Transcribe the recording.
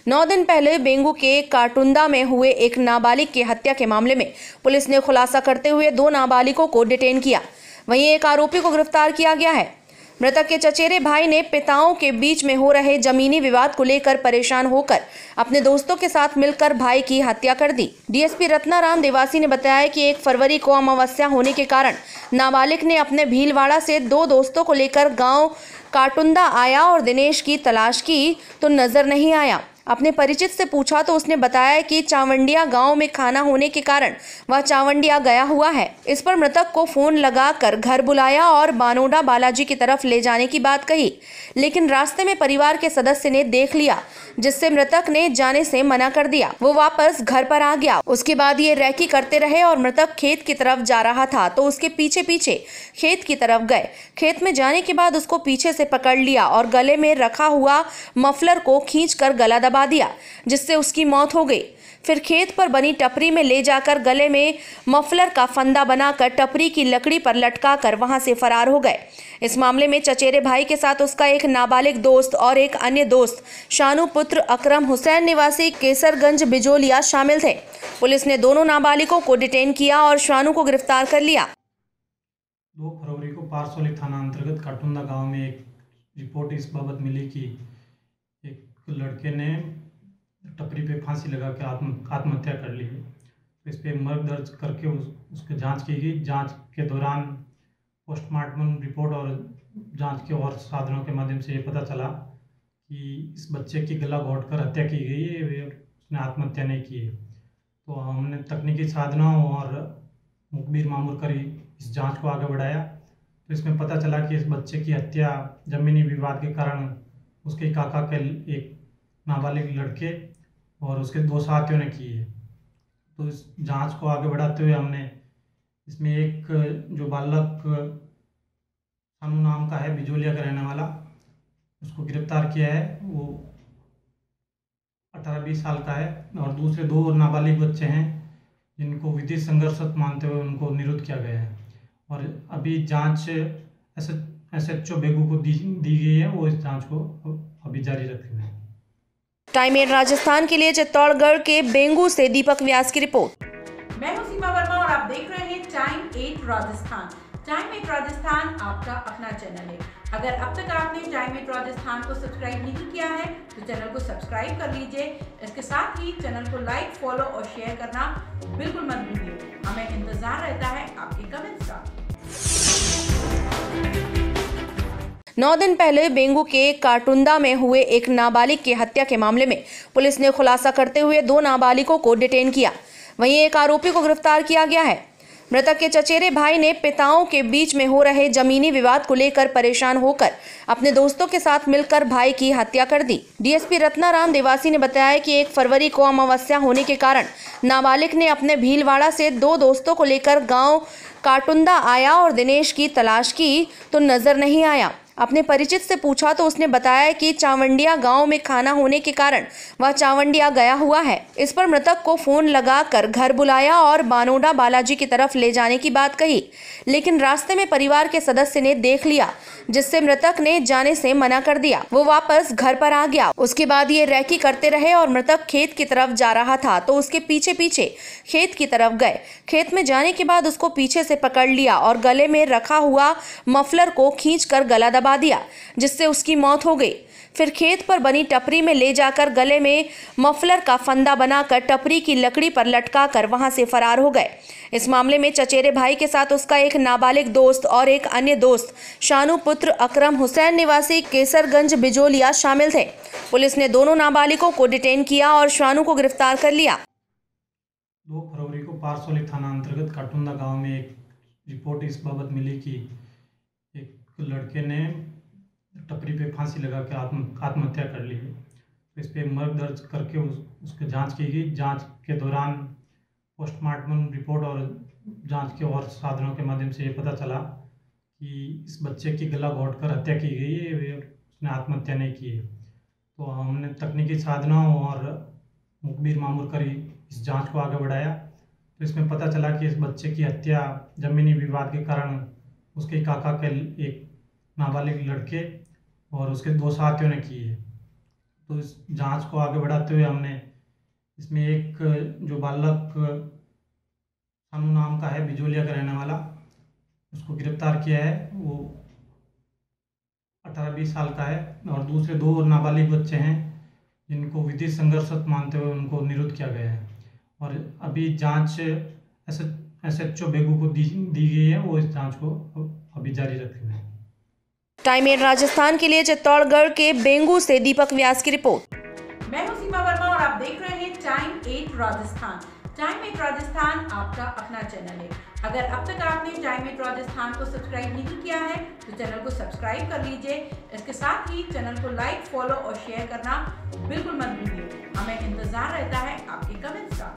9 दिन पहले बेंगू के काटुंदा में हुए एक नाबालिग की हत्या के मामले में पुलिस ने खुलासा करते हुए 2 नाबालिगों को डिटेन किया। वहीं एक आरोपी को गिरफ्तार किया गया है। मृतक के चचेरे भाई ने पिताओं के बीच में हो रहे जमीनी विवाद को लेकर परेशान होकर अपने दोस्तों के साथ मिलकर भाई की हत्या कर दी। डीएसपी रत्नाराम देवासी ने बताया कि 1 फरवरी को अमावस्या होने के कारण नाबालिग ने अपने भीलवाड़ा से 2 दोस्तों को लेकर गांव काटुंदा आया और दिनेश की तलाश की तो नजर नहीं आया। अपने परिचित से पूछा तो उसने बताया कि चावंडिया गांव में खाना होने के कारण वह चावंडिया गया हुआ है। इस पर मृतक को फोन लगाकर घर बुलाया और बानोडा बालाजी की तरफ ले जाने की बात कही, लेकिन रास्ते में परिवार के सदस्य ने देख लिया, जिससे मृतक ने जाने से मना कर दिया। वो वापस घर पर आ गया। उसके बाद ये रैकी करते रहे और मृतक खेत की तरफ जा रहा था तो उसके पीछे पीछे खेत की तरफ गए। खेत में जाने के बाद उसको पीछे से पकड़ लिया और गले में रखा हुआ मफलर को खींचकर गला दबा दिया, जिससे उसकी मौत हो गई। फिर खेत पर बनी टपरी में ले जाकर गले में मफलर का फंदा बनाकर टपरी की लकड़ी पर लटकाकर वहां से फरार हो गए। इस मामले में चचेरे भाई के साथ उसका एक नाबालिग दोस्त और एक अन्य दोस्त शानू पुत्र अकरम हुसैन निवासी केसरगंज बिजोलिया शामिल थे। पुलिस ने दोनों नाबालिगों को डिटेन किया और शानू को गिरफ्तार कर लिया। 2 फरवरी को पारसोली थाना अंतर्गत काटुंदा गांव में एक रिपोर्ट इस बाबत मिली कि एक लड़के ने टपरी पे फांसी लगा के आत्महत्या कर ली है। तो इस पे मर्ग दर्ज करके उसकी जांच की गई। जांच के दौरान पोस्टमार्टम रिपोर्ट और जांच के और साधनों के माध्यम से ये पता चला कि इस बच्चे की गला घोंटकर हत्या की गई है, उसने आत्महत्या नहीं की है। तो हमने तकनीकी साधनों और मुखबिर मामूर कर इस जांच को आगे बढ़ाया। तो इसमें पता चला कि इस बच्चे की हत्या जमीनी विवाद के कारण उसके काका के एक नाबालिग लड़के और उसके 2 साथियों ने की है। तो इस जांच को आगे बढ़ाते हुए हमने इसमें एक जो बालक शानू नाम का है, बिजोलिया का रहने वाला, उसको गिरफ्तार किया है। वो 18-20 साल का है और दूसरे 2 नाबालिग बच्चे हैं जिनको विधि संघर्षत मानते हुए उनको निरुद्ध किया गया है। और अभी जांच एसएचओ बेगू को दी गई है। वो इस जांच को अभी जारी रखे हुए हैं। टाइम 8 राजस्थान के लिए चित्तौड़गढ़ के बेंगू से दीपक व्यास की रिपोर्ट। मैं हूं सीमा वर्मा और आप देख रहे हैं टाइम 8 राजस्थान। टाइम 8 राजस्थान आपका अपना चैनल है। अगर अब तक आपने टाइम 8 राजस्थान को सब्सक्राइब नहीं किया है तो चैनल को सब्सक्राइब कर लीजिए। इसके साथ ही चैनल को लाइक, फॉलो और शेयर करना बिल्कुल मत भूलिए। हमें इंतजार रहता है आपके कमेंट्स का। 9 दिन पहले बेंगू के काटुंदा में हुए एक नाबालिग की हत्या के मामले में पुलिस ने खुलासा करते हुए 2 नाबालिगों को डिटेन किया। वहीं एक आरोपी को गिरफ्तार किया गया है। मृतक के चचेरे भाई ने पिताओं के बीच में हो रहे जमीनी विवाद को लेकर परेशान होकर अपने दोस्तों के साथ मिलकर भाई की हत्या कर दी। डीएसपी रत्नाराम देवासी ने बताया कि 1 फरवरी को अमावस्या होने के कारण नाबालिग ने अपने भीलवाड़ा से 2 दोस्तों को लेकर गांव काटुंदा आया और दिनेश की तलाश की तो नजर नहीं आया। अपने परिचित से पूछा तो उसने बताया कि चावंडिया गांव में खाना होने के कारण वह चावंडिया गया हुआ है। इस पर मृतक को फोन लगाकर घर बुलाया और बानोडा बालाजी की तरफ ले जाने की बात कही, लेकिन रास्ते में परिवार के सदस्य ने देख लिया, जिससे मृतक ने जाने से मना कर दिया। वो वापस घर पर आ गया। उसके बाद ये रैकी करते रहे और मृतक खेत की तरफ जा रहा था तो उसके पीछे पीछे खेत की तरफ गए। खेत में जाने के बाद उसको पीछे से पकड़ लिया और गले में रखा हुआ मफलर को खींचकर गला दबा दिया, जिससे उसकी मौत हो गई। फिर खेत पर बनी टपरी में ले जाकर गले में मफलर का फंदा बनाकर टपरी की लकड़ी पर लटकाकर वहां से फरार हो गए। इस मामले में चचेरे भाई के साथ उसका एक नाबालिग दोस्त और एक अन्य दोस्त शानू पुत्र अकरम हुसैन निवासी केसरगंज बिजोलिया शामिल थे। पुलिस ने दोनों नाबालिगों को डिटेन किया और शानू को गिरफ्तार कर लिया। 2 फरवरी को पारसोली थाना अंतर्गत काटुंदा गांव में एक रिपोर्ट इस बाबत मिली कि एक लड़के ने टपरी पे फांसी लगा के आत्महत्या कर ली है। तो इस पे मर्ग दर्ज करके उसकी जांच की गई। जांच के दौरान पोस्टमार्टम रिपोर्ट और जांच के और साधनों के माध्यम से ये पता चला कि इस बच्चे की गला घोंटकर हत्या की गई है, उसने आत्महत्या नहीं की है। तो हमने तकनीकी साधनों और मुखबिर मामूर कर इस जांच को आगे बढ़ाया। तो इसमें पता चला कि इस बच्चे की हत्या जमीनी विवाद के कारण उसके काका के एक नाबालिग लड़के और उसके 2 साथियों ने की है। तो इस जांच को आगे बढ़ाते हुए हमने इसमें एक जो बालक सानू नाम का है, बिजोलिया का रहने वाला, उसको गिरफ्तार किया है। वो 18-20 साल का है। और दूसरे 2 नाबालिग बच्चे हैं जिनको विधि संघर्षत मानते हुए उनको निरुद्ध किया गया है। और अभी जांच SHO बेगू को दी गई है। वो इस जांच को अभी जारी रखे हुए हैं। टाइम 8 राजस्थान के लिए चित्तौड़गढ़ के बेंगू से दीपक व्यास की रिपोर्ट। मैं हूं सीमा वर्मा और आप देख रहे हैं टाइम 8 राजस्थान। टाइम 8 राजस्थान आपका अपना चैनल है। अगर अब तक आपने टाइम 8 राजस्थान को सब्सक्राइब नहीं किया है तो चैनल को सब्सक्राइब कर लीजिए। इसके साथ ही चैनल को लाइक, फॉलो और शेयर करना बिल्कुल मत भूलिए। हमें इंतजार रहता है आपके कमेंट्स का।